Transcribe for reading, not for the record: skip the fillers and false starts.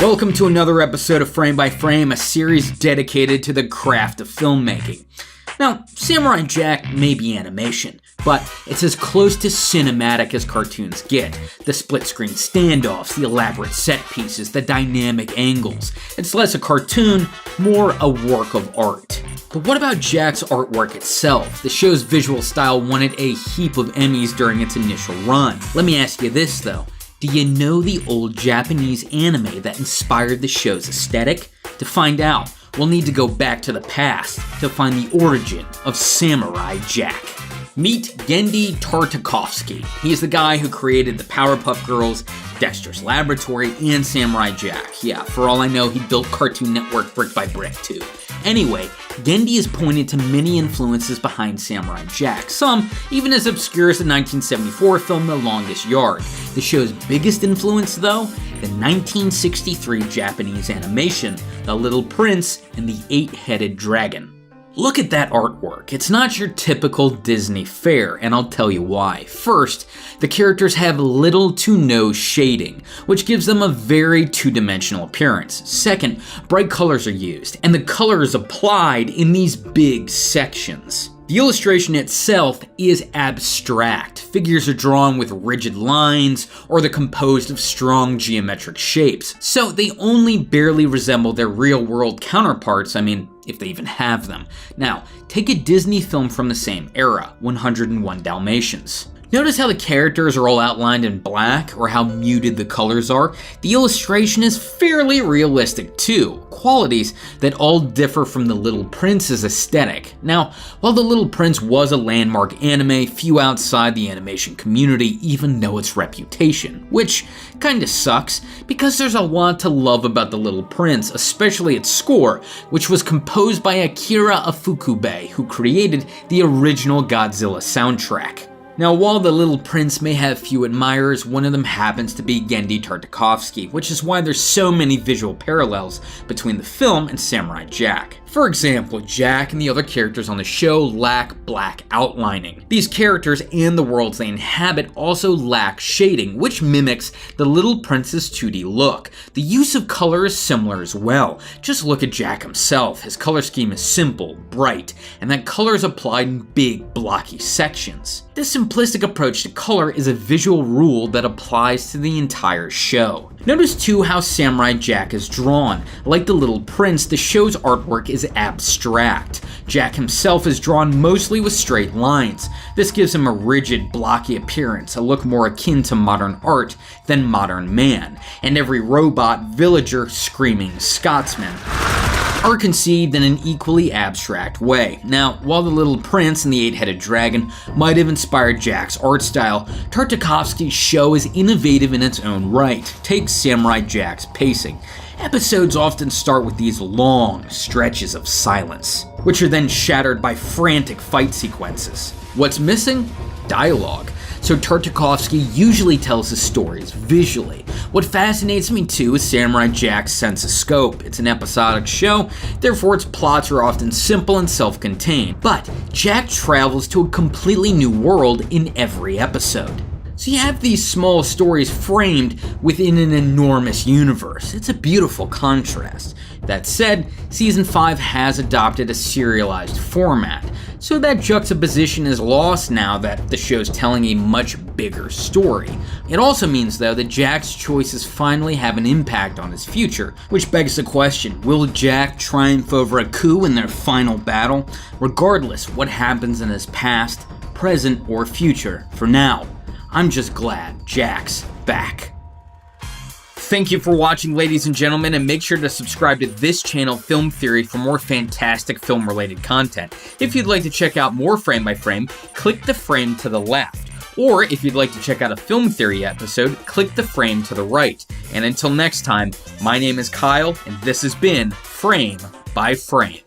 Welcome to another episode of Frame by Frame, a series dedicated to the craft of filmmaking. Now, Samurai Jack may be animation, but it's as close to cinematic as cartoons get. The split-screen standoffs, the elaborate set pieces, the dynamic angles. It's less a cartoon, more a work of art. But what about Jack's artwork itself? The show's visual style won it a heap of Emmys during its initial run. Let me ask you this though. Do you know the old Japanese anime that inspired the show's aesthetic? To find out, we'll need to go back to the past to find the origin of Samurai Jack. Meet Genndy Tartakovsky. He's the guy who created the Powerpuff Girls, Dexter's Laboratory, and Samurai Jack. Yeah, for all I know, he built Cartoon Network brick by brick too. Anyway, Genndy is pointed to many influences behind Samurai Jack, some even as obscure as the 1974 film The Longest Yard. The show's biggest influence, though, the 1963 Japanese animation, The Little Prince and the Eight-Headed Dragon. Look at that artwork. It's not your typical Disney fare, and I'll tell you why. First, the characters have little to no shading, which gives them a very two-dimensional appearance. Second, bright colors are used, and the color is applied in these big sections. The illustration itself is abstract. Figures are drawn with rigid lines, or they're composed of strong geometric shapes, so they only barely resemble their real-world counterparts, if they even have them. Now, take a Disney film from the same era, 101 Dalmatians. Notice how the characters are all outlined in black, or how muted the colors are? The illustration is fairly realistic too, qualities that all differ from The Little Prince's aesthetic. Now, while The Little Prince was a landmark anime, few outside the animation community even know its reputation, which kinda sucks, because there's a lot to love about The Little Prince, especially its score, which was composed by Akira Ifukube, who created the original Godzilla soundtrack. Now, while The Little Prince may have few admirers, one of them happens to be Genndy Tartakovsky, which is why there's so many visual parallels between the film and Samurai Jack. For example, Jack and the other characters on the show lack black outlining. These characters and the worlds they inhabit also lack shading, which mimics The Little Prince's 2D look. The use of color is similar as well. Just look at Jack himself. His color scheme is simple, bright, and that color is applied in big, blocky sections. This simplistic approach to color is a visual rule that applies to the entire show. Notice too how Samurai Jack is drawn. Like The Little Prince, the show's artwork is abstract. Jack himself is drawn mostly with straight lines. This gives him a rigid, blocky appearance, a look more akin to modern art than modern man, and every robot, villager, screaming Scotsman are conceived in an equally abstract way. Now, while The Little Prince and the Eight-Headed Dragon might have inspired Jack's art style, Tartakovsky's show is innovative in its own right. Take Samurai Jack's pacing. Episodes often start with these long stretches of silence, which are then shattered by frantic fight sequences. What's missing? Dialogue. So Tartakovsky usually tells his stories visually. What fascinates me too is Samurai Jack's sense of scope. It's an episodic show, therefore its plots are often simple and self-contained. But Jack travels to a completely new world in every episode. So you have these small stories framed within an enormous universe. It's a beautiful contrast. That said, Season 5 has adopted a serialized format, so that juxtaposition is lost now that the show's telling a much bigger story. It also means, though, that Jack's choices finally have an impact on his future, which begs the question, will Jack triumph over a coup in their final battle? Regardless what happens in his past, present, or future, for now, I'm just glad Jack's back. Thank you for watching, ladies and gentlemen, and make sure to subscribe to this channel, Film Theory, for more fantastic film-related content. If you'd like to check out more Frame by Frame, click the frame to the left. Or if you'd like to check out a Film Theory episode, click the frame to the right. And until next time, my name is Kyle, and this has been Frame by Frame.